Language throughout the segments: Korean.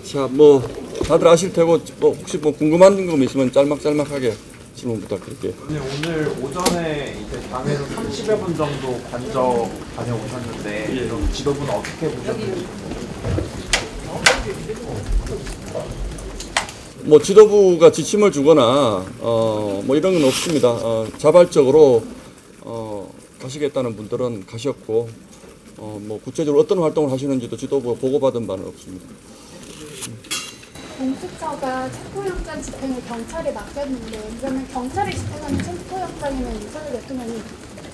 자, 뭐 다들 아실 테고 혹시 궁금한 점 있으면 짤막하게 질문 부탁드릴게요. 네, 오늘 오전에 이제 당에서 30여 분 정도 관저 다녀오셨는데 좀 지도부는 어떻게 보셨는지? 뭐 지도부가 지침을 주거나 뭐 이런 건 없습니다. 자발적으로 가시겠다는 분들은 가셨고 뭐 구체적으로 어떤 활동을 하시는지도 지도부가 보고받은 바는 없습니다. 공수처가 체포영장 집행을 경찰에 맡겼는데 그러면 경찰이 집행하는 체포영장에는 윤석열 대통령이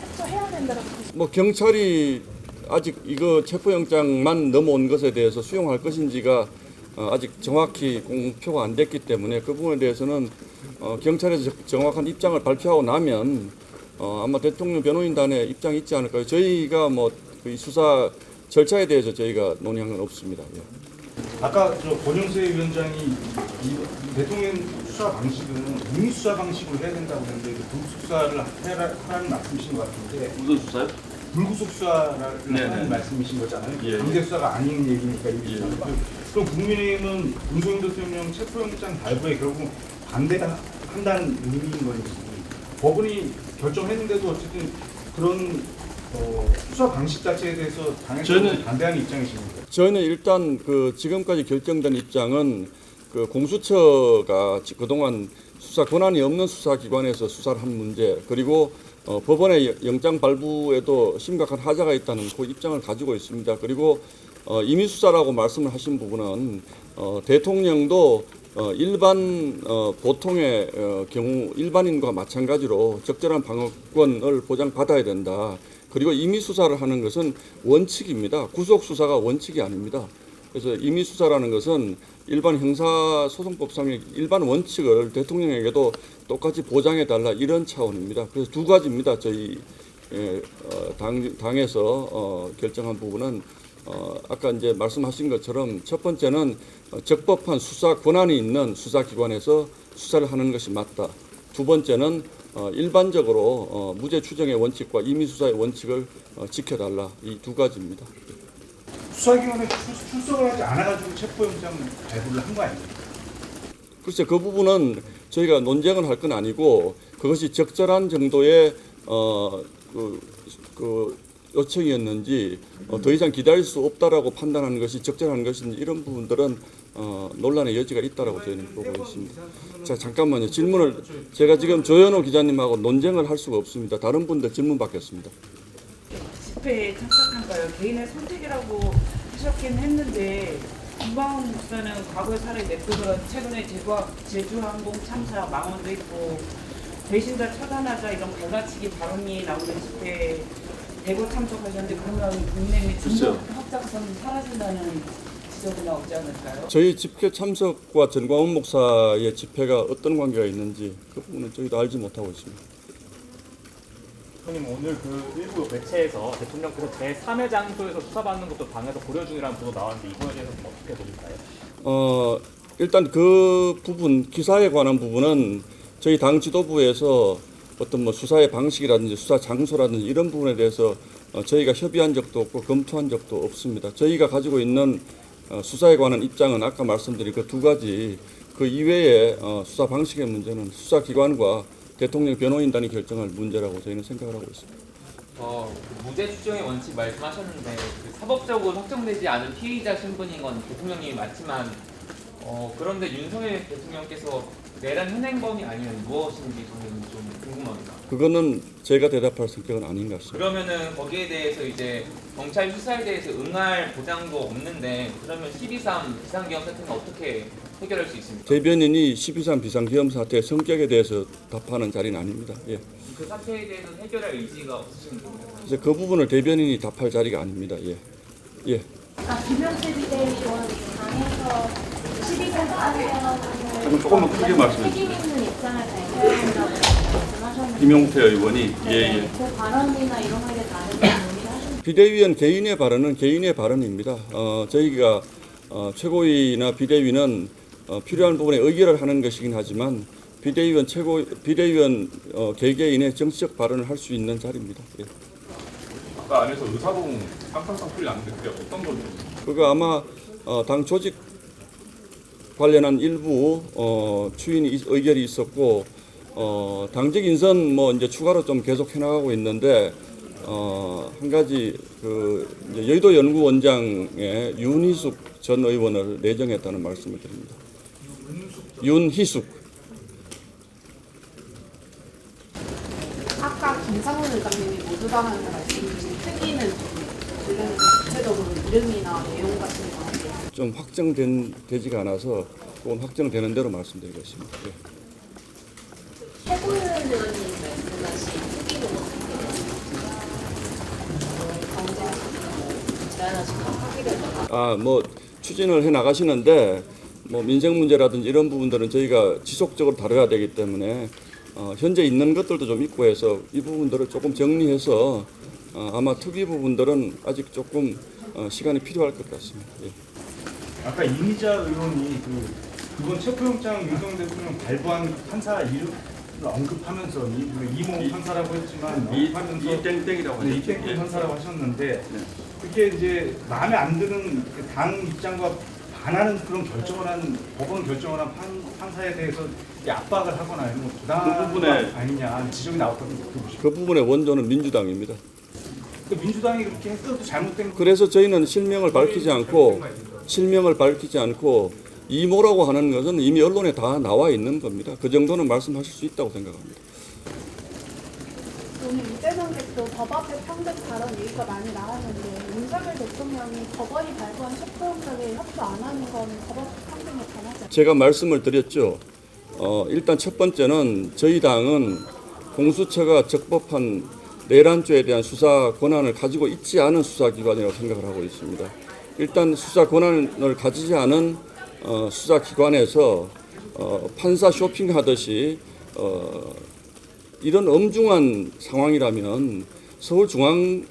협조해야 된다고 보십니까? 뭐 경찰이 아직 이거 체포영장만 넘어온 것에 대해서 수용할 것인지가 아직 정확히 공표가 안 됐기 때문에 그 부분에 대해서는 경찰에서 정확한 입장을 발표하고 나면 아마 대통령 변호인단의 입장이 있지 않을까요? 저희가 뭐 이 수사 절차에 대해서 저희가 논의한 건 없습니다. 예. 아까 권영세 위원장이 이 대통령 수사 방식은 임의 수사 방식으로 해야 된다고 했는데 불구속 수사를 하라는 말씀이신 것 같은데 무슨 수사요? 불구속 수사를 하라는 말씀이신 거잖아요. 예. 강제 수사가 아닌 얘기니까 임의 수사. 그럼 국민의힘은 윤석열 대통령 체포영장 발부에 결국 반대한다는 의미인 건지 법원이 결정했는데도 어쨌든 그런 수사 방식 자체에 대해서 당연히 반대하는 입장이십니까? 저희는 일단 그 지금까지 결정된 입장은 그 공수처가 그동안 수사 권한이 없는 수사기관에서 수사를 한 문제 그리고 법원의 영장 발부에도 심각한 하자가 있다는 그 입장을 가지고 있습니다. 그리고 임의 수사라고 말씀을 하신 부분은 대통령도 일반 보통의 경우 일반인과 마찬가지로 적절한 방어권을 보장받아야 된다. 그리고 임의 수사를 하는 것은 원칙입니다. 구속 수사가 원칙이 아닙니다. 그래서 임의 수사라는 것은 일반 형사소송법상의 일반 원칙을 대통령에게도 똑같이 보장해 달라 이런 차원입니다. 그래서 두 가지입니다. 저희 당에서 결정한 부분은 아까 이제 말씀하신 것처럼 첫 번째는 적법한 수사 권한이 있는 수사기관에서 수사를 하는 것이 맞다. 두 번째는 일반적으로 무죄 추정의 원칙과 임의 수사의 원칙을 지켜달라. 이 두 가지입니다. 수사기관에 출석을 하지 않아가지고 체포영장 발부를 한 거 아닙니까? 글쎄 그 부분은 저희가 논쟁을 할 건 아니고 그것이 적절한 정도의 그 요청이었는지 더 이상 기다릴 수 없다라고 판단하는 것이 적절한 것인지 이런 부분들은 논란의 여지가 있다라고 저희는 보고 있습니다. 자 잠깐만요. 질문을 제가 지금 조현호 기자님하고 논쟁을 할 수가 없습니다. 다른 분들 질문 받겠습니다. 집회에 참석한가요? 개인의 선택이라고 하셨긴 했는데 김광훈 목사는 과거의 사례 냅두면 최근에 제주항공 참사 망언도 있고 배신자 처단하자 이런 갈라치기 발언이 나오는 집회에 대거 참석하셨는데 그러면 국내의 중국 확장성이 사라진다는 지적이 나오지 않을까요? 저희 집회 참석과 전광훈 목사의 집회가 어떤 관계가 있는지 그 부분은 저희도 알지 못하고 있습니다. 형님 오늘 그 일부 매체에서 대통령께서 제3의 장소에서 수사받는 것도 당에서 고려 중이라는 보도 나왔는데 이거에 대해서 어떻게 보실까요? 일단 그 부분 기사에 관한 부분은 저희 당 지도부에서 어떤 뭐 수사의 방식이라든지 수사 장소라든지 이런 부분에 대해서 저희가 협의한 적도 없고 검토한 적도 없습니다. 저희가 가지고 있는 수사에 관한 입장은 아까 말씀드린 그 두 가지 그 이외에 수사 방식의 문제는 수사기관과 대통령 변호인단이 결정할 문제라고 저희는 생각을 하고 있습니다. 무죄 추정의 원칙 말씀하셨는데 그 사법적으로 확정되지 않은 피의자 신분인 건 대통령이 맞지만 그런데 윤석열 대통령께서 내란 현행범이 아니면 무엇인지 저는 좀 궁금합니다. 그거는 제가 대답할 성격은 아닌 것 같습니다. 그러면은 거기에 대해서 이제 경찰 수사에 대해서 응할 보장도 없는데 그러면 12.3 비상기업 사태는 어떻게 해결할 수 있습니까? 대변인이 12.3 비상기업 사태의 성격에 대해서 답하는 자리는 아닙니다. 예. 그 사태에 대해서는 해결할 의지가 없으신 겁니다. 이제 그 부분을 대변인이 답할 자리가 아닙니다. 예. 예. 김영태 비대위원 당에서 12년 조금만 크게 말씀해 책임 있는 입장을 발표한다고 말씀하셨는데 김용태 의원이 예. 그 발언이나 이런 거에 다른 논의하셨나요? 비대위원 개인의 발언은 개인의 발언입니다. 저희가 최고위나 비대위는 필요한 부분에 의결을 하는 것이긴 하지만 비대위원 개개인의 정치적 발언을 할 수 있는 자리입니다. 예. 아까 안에서 의사봉 쌍쌍쌍 소리 나는데 그게 어떤 거죠? 그거 아마 당 조직 관련한 일부 추인 의결이 있었고 당직 인선 뭐 이제 추가로 좀 계속 해나가고 있는데 한 가지 그 이제 여의도 연구원장의 윤희숙 전 의원을 내정했다는 말씀을 드립니다. 윤희숙. 아까 김상훈 의장님이 모두당한테 말씀 주신 특위는 관련해서 구체적으로 이름이나 내용 같은 거 좀 확정되지가 않아서 그건 확정되는 대로 말씀드리겠습니다. 예. 최고위원 의원님 말씀하신 특위는 어떻게 제안하시고 하기로 뭐 추진을 해 나가시는데 뭐 민생 문제라든지 이런 부분들은 저희가 지속적으로 다뤄야 되기 때문에 현재 있는 것들도 좀 있고 해서 이 부분들을 조금 정리해서 아마 특위 부분들은 아직 조금 시간이 필요할 것 같습니다. 예. 아까 이미자 의원이 그건 체포영장 윤석열 대통령 발부한 판사 이름을 언급하면서 이모 판사라고 했지만 언급하면서 이땡땡이라고 네, 이땡땡 판사라고 하셨는데 그게 이제 마음에 안 드는 당 입장과 반하는 그런 결정을 한 법원 결정을 한 판사에 대해서 압박을 하거나 이런 거 부당한 그 부분에 아니냐 지적이 나왔거든요. 그 부분의 원조는 민주당입니다. 민주당이 그렇게 했어도 잘못된 거. 그래서 저희는 실명을 밝히지 않고 이모라고 하는 것은 이미 언론에 다 나와 있는 겁니다. 그 정도는 말씀하실 수 있다고 생각합니다. 오늘 이재명 대표 법 앞에 평등 발언 얘기가 많이 나왔는데 윤석열 대통령이 법원이 발부한 체포영장에 협조 안 하는 건 법 앞에 평등에 반하지 않습니까? 제가 말씀을 드렸죠. 일단 첫 번째는 저희 당은 공수처가 적법한 내란죄에 대한 수사 권한을 가지고 있지 않은 수사기관이라고 생각을 하고 있습니다. 일단 수사 권한을 가지지 않은 수사기관에서 판사 쇼핑하듯이 이런 엄중한 상황이라면 서울중앙지법에서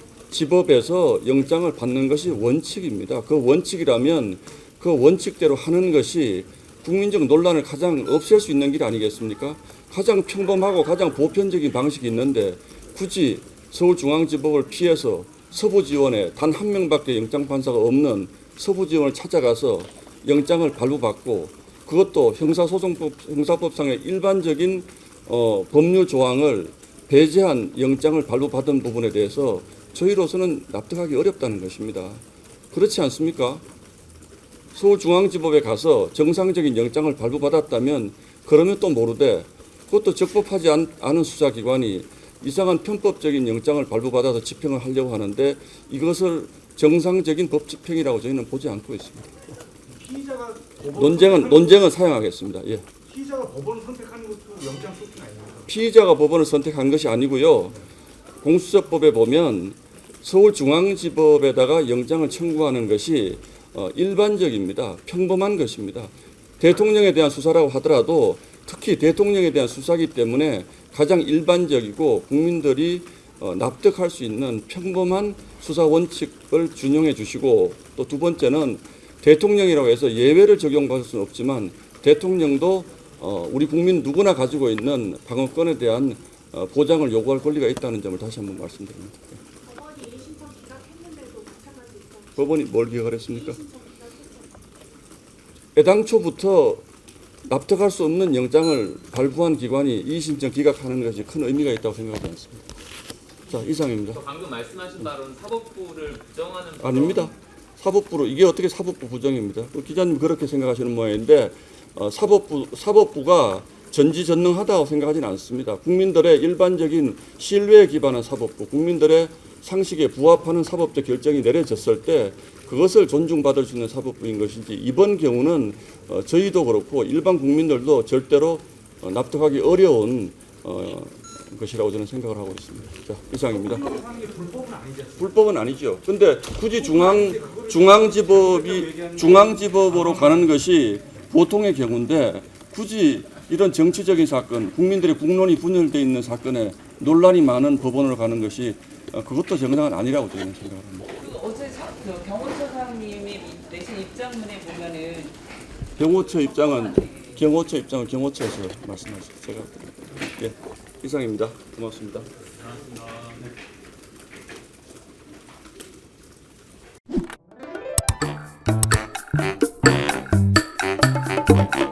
영장을 받는 것이 원칙입니다. 그 원칙이라면 그 원칙대로 하는 것이 국민적 논란을 가장 없앨 수 있는 길 아니겠습니까? 가장 평범하고 가장 보편적인 방식이 있는데 굳이 서울중앙지법을 피해서 서부지원에 단 한 명밖에 영장판사가 없는 서부지원을 찾아가서 영장을 발부받고 그것도 형사법상의 일반적인 법률 조항을 배제한 영장을 발부받은 부분에 대해서 저희로서는 납득하기 어렵다는 것입니다. 그렇지 않습니까? 서울중앙지법에 가서 정상적인 영장을 발부받았다면 그러면 또 모르되 그것도 적법하지 않은 수사기관이 이상한 편법적인 영장을 발부받아서 집행을 하려고 하는데 이것을 정상적인 법 집행이라고 저희는 보지 않고 있습니다. 피의자가 논쟁은 사용하겠습니다. 예. 피의자가 법원을 선택하는 것도 영장 쇼핑 아닙니까? 피의자가 법원을 선택한 것이 아니고요. 공수처법에 보면 서울중앙지법에다가 영장을 청구하는 것이 일반적입니다. 평범한 것입니다. 대통령에 대한 수사라고 하더라도 특히 대통령에 대한 수사이기 때문에 가장 일반적이고 국민들이 납득할 수 있는 평범한 수사 원칙을 준용해 주시고 또 두 번째는 대통령이라고 해서 예외를 적용받을 수는 없지만 대통령도 우리 국민 누구나 가지고 있는 방어권에 대한 보장을 요구할 권리가 있다는 점을 다시 한번 말씀드립니다. 법원이 이의신청 기각했는데도 마찬가지입니다. 법원이 뭘 기각을 했습니까? 애당초부터 납득할 수 없는 영장을 발부한 기관이 이의신청 기각하는 것이 큰 의미가 있다고 생각하지 않습니다. 자, 이상입니다. 방금 말씀하신 바로는 사법부를 부정하는 아닙니다. 사법부로 이게 어떻게 사법부 부정입니다. 기자님 그렇게 생각하시는 모양인데 사법부가 전지전능하다고 생각하지는 않습니다. 국민들의 일반적인 신뢰에 기반한 사법부, 국민들의 상식에 부합하는 사법적 결정이 내려졌을 때 그것을 존중받을 수 있는 사법부인 것이지 이번 경우는 저희도 그렇고 일반 국민들도 절대로 납득하기 어려운 것이라고 저는 생각을 하고 있습니다. 자, 이상입니다. 불법은 아니죠. 근데 굳이 중앙지법으로 가는 것이 보통의 경우인데 굳이 이런 정치적인 사건, 국민들의 국론이 분열되어 있는 사건에 논란이 많은 법원으로 가는 것이 그것도 정당은 아니라고 저는 생각합니다. 어제 경호처 사장님이 내신 입장문에 보면은 경호처 입장은 경호처에서 말씀하시죠. 제가 예, 이상입니다. 고맙습니다. 네.